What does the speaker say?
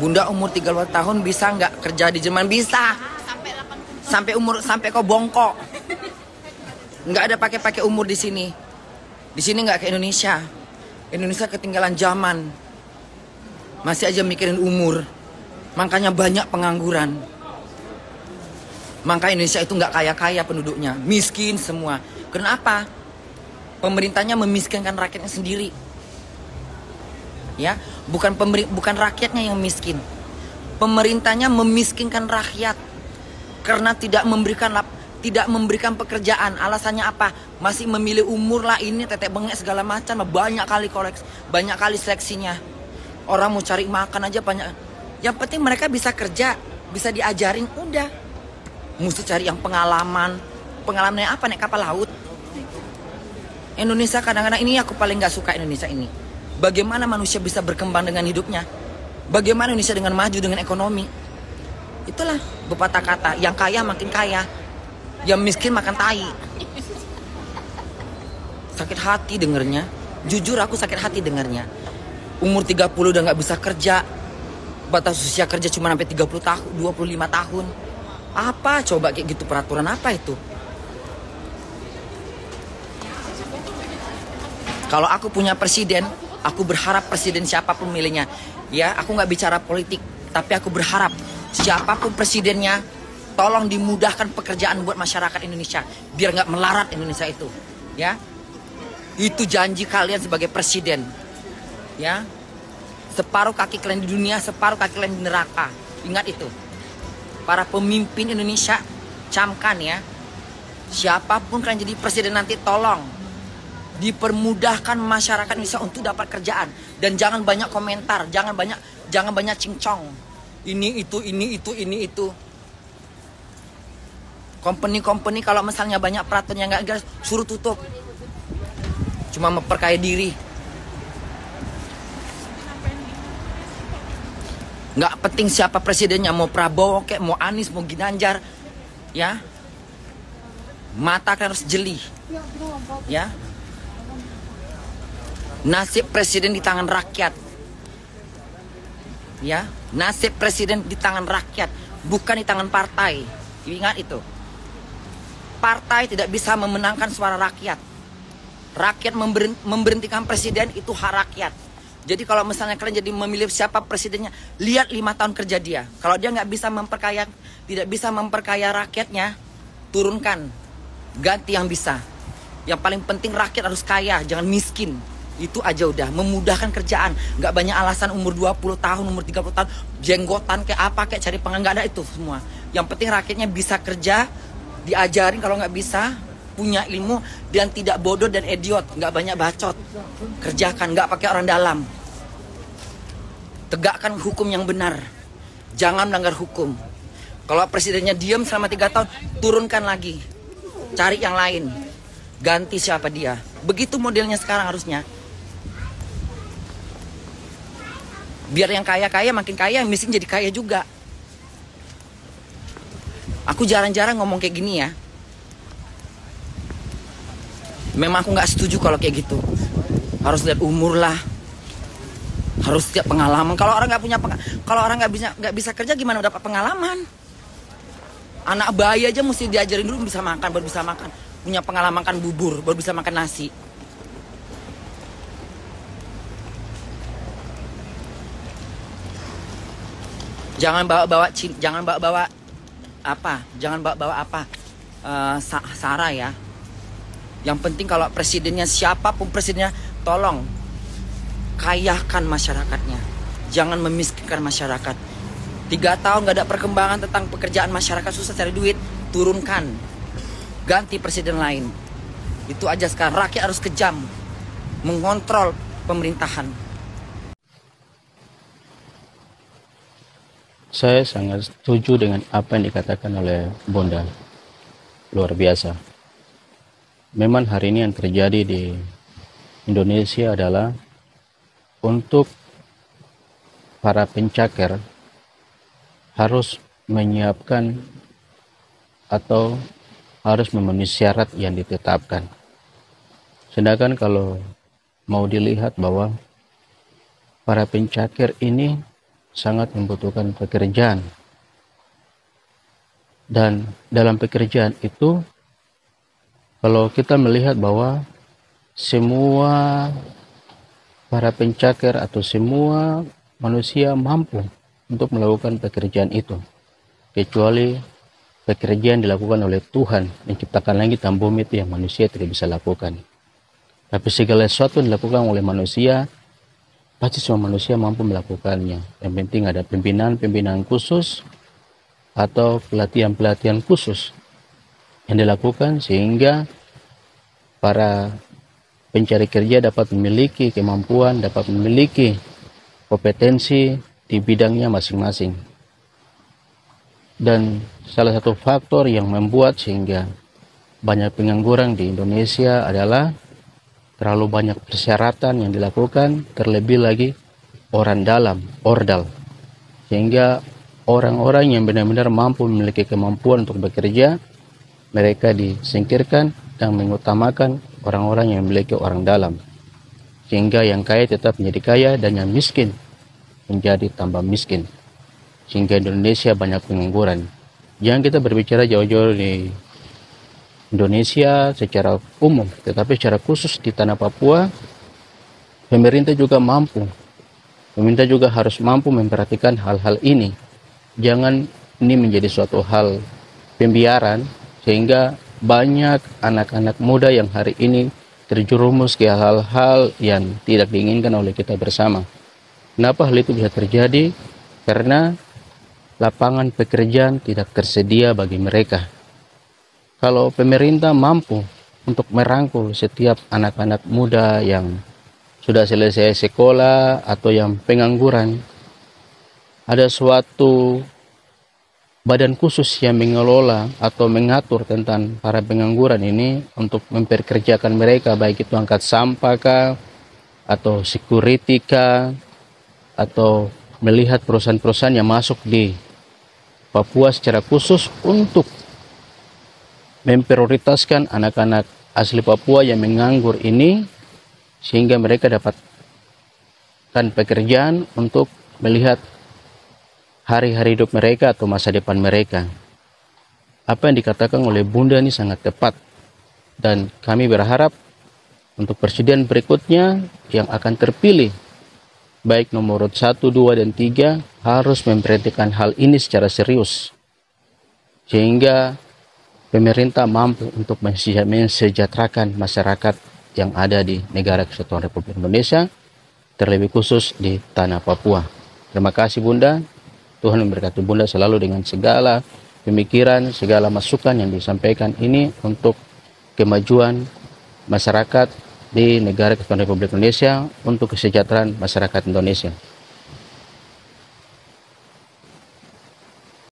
Bunda umur 30 tahun bisa nggak kerja di Jerman? Bisa. Sampai kau bongkok. Nggak ada pakai umur di sini. Di sini nggak kayak Indonesia. Indonesia ketinggalan zaman. Masih aja mikirin umur. Makanya banyak pengangguran. Maka Indonesia itu nggak kaya-kaya penduduknya, miskin semua. Kenapa? Pemerintahnya memiskinkan rakyatnya sendiri. Ya, bukan rakyatnya yang miskin. Pemerintahnya memiskinkan rakyat karena tidak memberikan pekerjaan. Alasannya apa? Masih memilih umur lah, ini tetek bengek segala macam. Banyak kali seleksinya. Orang mau cari makan aja banyak. Yang penting mereka bisa kerja, bisa diajarin, udah. Mesti cari yang pengalaman. Pengalamannya apa? Naik kapal laut. Indonesia kadang-kadang ini aku paling gak suka Indonesia ini. Bagaimana manusia bisa berkembang dengan hidupnya? Bagaimana Indonesia dengan maju dengan ekonomi? Itulah pepatah kata, yang kaya makin kaya, yang miskin makan tai. Sakit hati dengernya. Jujur aku sakit hati dengernya. Umur 30 udah gak bisa kerja. Batas usia kerja cuma sampai 30 tahun, 25 tahun. Apa coba kayak gitu, peraturan apa itu? Kalau aku punya presiden, aku berharap presiden siapapun milihnya. Ya, aku nggak bicara politik, tapi aku berharap siapapun presidennya, tolong dimudahkan pekerjaan buat masyarakat Indonesia, biar nggak melarat Indonesia itu. Ya, itu janji kalian sebagai presiden. Ya, separuh kaki kalian di dunia, separuh kaki kalian di neraka. Ingat itu. Para pemimpin Indonesia, camkan ya. Siapapun kalian jadi presiden nanti, tolong dipermudahkan masyarakat Indonesia untuk dapat kerjaan. Dan jangan banyak komentar, jangan banyak cincong. Ini itu. Company kalau misalnya banyak peraturan yang nggak jelas, suruh tutup. Cuma memperkaya diri. Nggak penting siapa presidennya, mau Prabowo kayak mau Anies, mau Ginanjar, ya. Mata kalian harus jeli, ya. Nasib presiden di tangan rakyat, ya. Nasib presiden di tangan rakyat, bukan di tangan partai. Ingat itu. Partai tidak bisa memenangkan suara rakyat. Rakyat memberhentikan presiden itu hak rakyat. Jadi kalau misalnya kalian jadi memilih siapa presidennya, lihat 5 tahun kerja dia. Kalau dia nggak bisa tidak bisa memperkaya rakyatnya, turunkan, ganti yang bisa. Yang paling penting rakyat harus kaya, jangan miskin. Itu aja udah, memudahkan kerjaan. Nggak banyak alasan umur 20 tahun, umur 30 tahun, jenggotan kayak apa, kayak cari pengangguran, nggak ada itu semua. Yang penting rakyatnya bisa kerja, diajarin kalau nggak bisa, punya ilmu, dan tidak bodoh dan idiot, nggak banyak bacot. Kerjakan, nggak pakai orang dalam. Tegakkan hukum yang benar, jangan melanggar hukum. Kalau presidennya diam selama 3 tahun, turunkan lagi, cari yang lain, ganti siapa dia. Begitu modelnya sekarang harusnya. Biar yang kaya-kaya makin kaya, yang miskin jadi kaya juga. Aku jarang-jarang ngomong kayak gini ya. Memang aku nggak setuju kalau kayak gitu. Harus lihat umur lah, harus lihat pengalaman. Kalau orang nggak bisa kerja, gimana dapat pengalaman? Anak bayi aja mesti diajarin dulu bisa makan, baru bisa makan. Punya pengalaman makan bubur, baru bisa makan nasi. Jangan bawa-bawa sara ya. Yang penting kalau presidennya, siapapun presidennya, tolong kayakan masyarakatnya. Jangan memiskinkan masyarakat. 3 tahun gak ada perkembangan tentang pekerjaan masyarakat, susah cari duit, turunkan. Ganti presiden lain. Itu aja sekarang. Rakyat harus kejam mengontrol pemerintahan. Saya sangat setuju dengan apa yang dikatakan oleh Bondan. Luar biasa. Memang hari ini yang terjadi di Indonesia adalah untuk para pencaker harus menyiapkan atau harus memenuhi syarat yang ditetapkan. Sedangkan kalau mau dilihat bahwa para pencaker ini sangat membutuhkan pekerjaan. Dan dalam pekerjaan itu, kalau kita melihat bahwa semua para pencakar atau semua manusia mampu untuk melakukan pekerjaan itu, kecuali pekerjaan dilakukan oleh Tuhan menciptakan langit dan bumi itu yang manusia tidak bisa lakukan. Tapi segala sesuatu yang dilakukan oleh manusia, pasti semua manusia mampu melakukannya. Yang penting ada pimpinan khusus atau pelatihan khusus yang dilakukan sehingga para pencari kerja dapat memiliki kemampuan, dapat memiliki kompetensi di bidangnya masing-masing. Dan salah satu faktor yang membuat sehingga banyak pengangguran di Indonesia adalah terlalu banyak persyaratan yang dilakukan, terlebih lagi orang dalam, ordal. Sehingga orang-orang yang benar-benar mampu memiliki kemampuan untuk bekerja, mereka disingkirkan dan mengutamakan orang-orang yang memiliki orang dalam. Sehingga yang kaya tetap menjadi kaya dan yang miskin menjadi tambah miskin. Sehingga Indonesia banyak pengangguran. Jangan kita berbicara jauh-jauh di Indonesia secara umum, tetapi secara khusus di tanah Papua, pemerintah juga mampu. Pemerintah juga harus mampu memperhatikan hal-hal ini. Jangan ini menjadi suatu hal pembiaran sehingga banyak anak-anak muda yang hari ini terjerumus ke hal-hal yang tidak diinginkan oleh kita bersama. Kenapa hal itu bisa terjadi? Karena lapangan pekerjaan tidak tersedia bagi mereka. Kalau pemerintah mampu untuk merangkul setiap anak-anak muda yang sudah selesai sekolah atau yang pengangguran, ada suatu badan khusus yang mengelola atau mengatur tentang para pengangguran ini untuk memperkerjakan mereka, baik itu angkat sampah kah, atau security kah, atau melihat perusahaan-perusahaan yang masuk di Papua secara khusus untuk memprioritaskan anak-anak asli Papua yang menganggur ini sehingga mereka dapatkan pekerjaan untuk melihat hari-hari hidup mereka atau masa depan mereka. Apa yang dikatakan oleh Bunda ini sangat tepat. Dan kami berharap untuk presiden berikutnya yang akan terpilih, baik nomor 1, 2, dan 3, harus memperhatikan hal ini secara serius. Sehingga pemerintah mampu untuk mensejahterakan masyarakat yang ada di negara Kesatuan Republik Indonesia, terlebih khusus di tanah Papua. Terima kasih Bunda. Tuhan memberkati Bunda selalu dengan segala pemikiran, segala masukan yang disampaikan ini untuk kemajuan masyarakat di negara Kesatuan Republik Indonesia, untuk kesejahteraan masyarakat Indonesia.